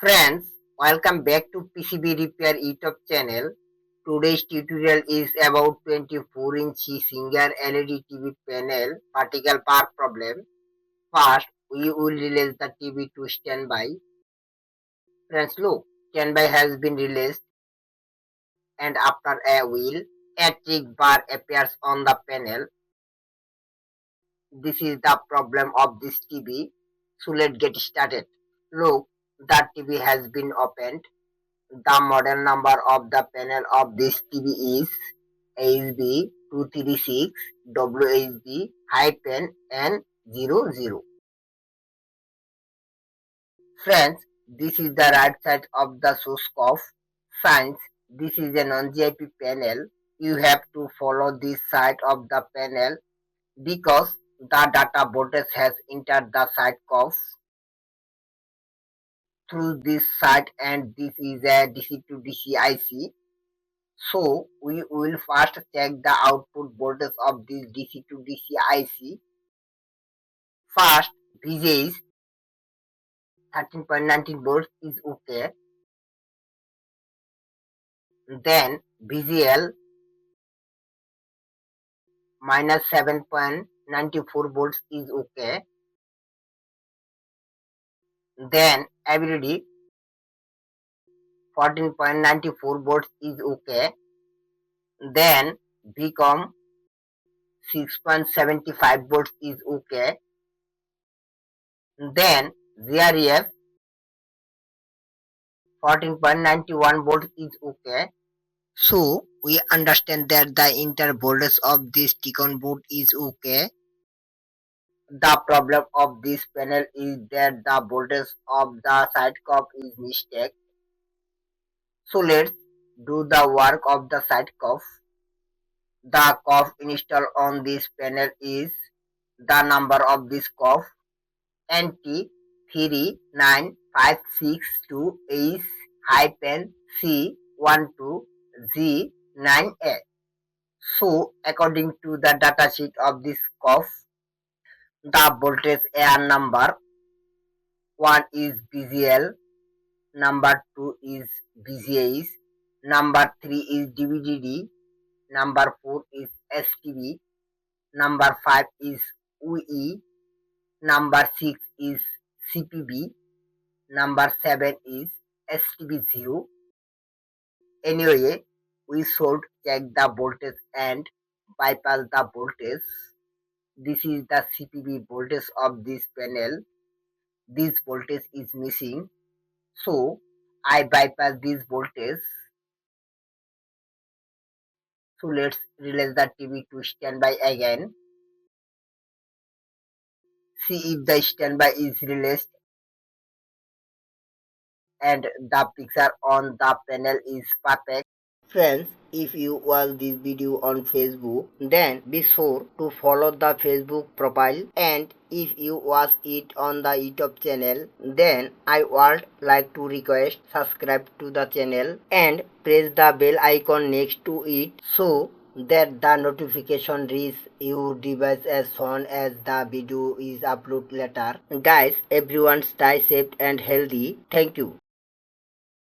Friends, welcome back to PCB Repair YouTube channel. Today's tutorial is about 24-inch single LED TV panel vertical bar problem. First, we will release the TV to standby. Friends, look, standby has been released and after a while, a trick bar appears on the panel. This is the problem of this TV. So let's get started. Look, the TV has been opened. The model number of the panel of this TV is ASB236WHB-N00. Friends, this is the right side of the source cuff. Since this is a non-GIP panel, you have to follow this side of the panel because the data voltage has entered the side cuff through this side and this is a DC to DC IC. So we will first check the output voltage of this DC to DC IC. First, VJ is 13.19 volts is okay. Then VGL minus 7.94 volts is okay. Then AVD 14.94 volts is okay. Then VCOM 6.75 volts is okay. Then ZREF 14.91 volts is okay. So we understand that the inter voltage of this Ticon board is okay. The problem of this panel is that the voltage of the side cuff is mistake. So let's do the work of the side cuff. The cuff installed on this panel is the number of this cuff NT39562 is C12G9A. So according to the datasheet of this cuff, the voltage air number 1 is BGL, number 2 is BGAs, number 3 is DVDD, number 4 is STB, number 5 is UE, number 6 is CPB, number 7 is STB0. Anyway, we should check the voltage and bypass the voltage. This is the CPB voltage of this panel. This voltage is missing. So I bypass this voltage. So let's release the TV to standby again. See if the standby is released and the picture on the panel is perfect. Friends, if you watch this video on Facebook, then be sure to follow the Facebook profile, and if you watch it on the YouTube channel, then I would like to request subscribe to the channel and press the bell icon next to it so that the notification reaches your device as soon as the video is uploaded later. Guys, everyone stay safe and healthy. Thank you.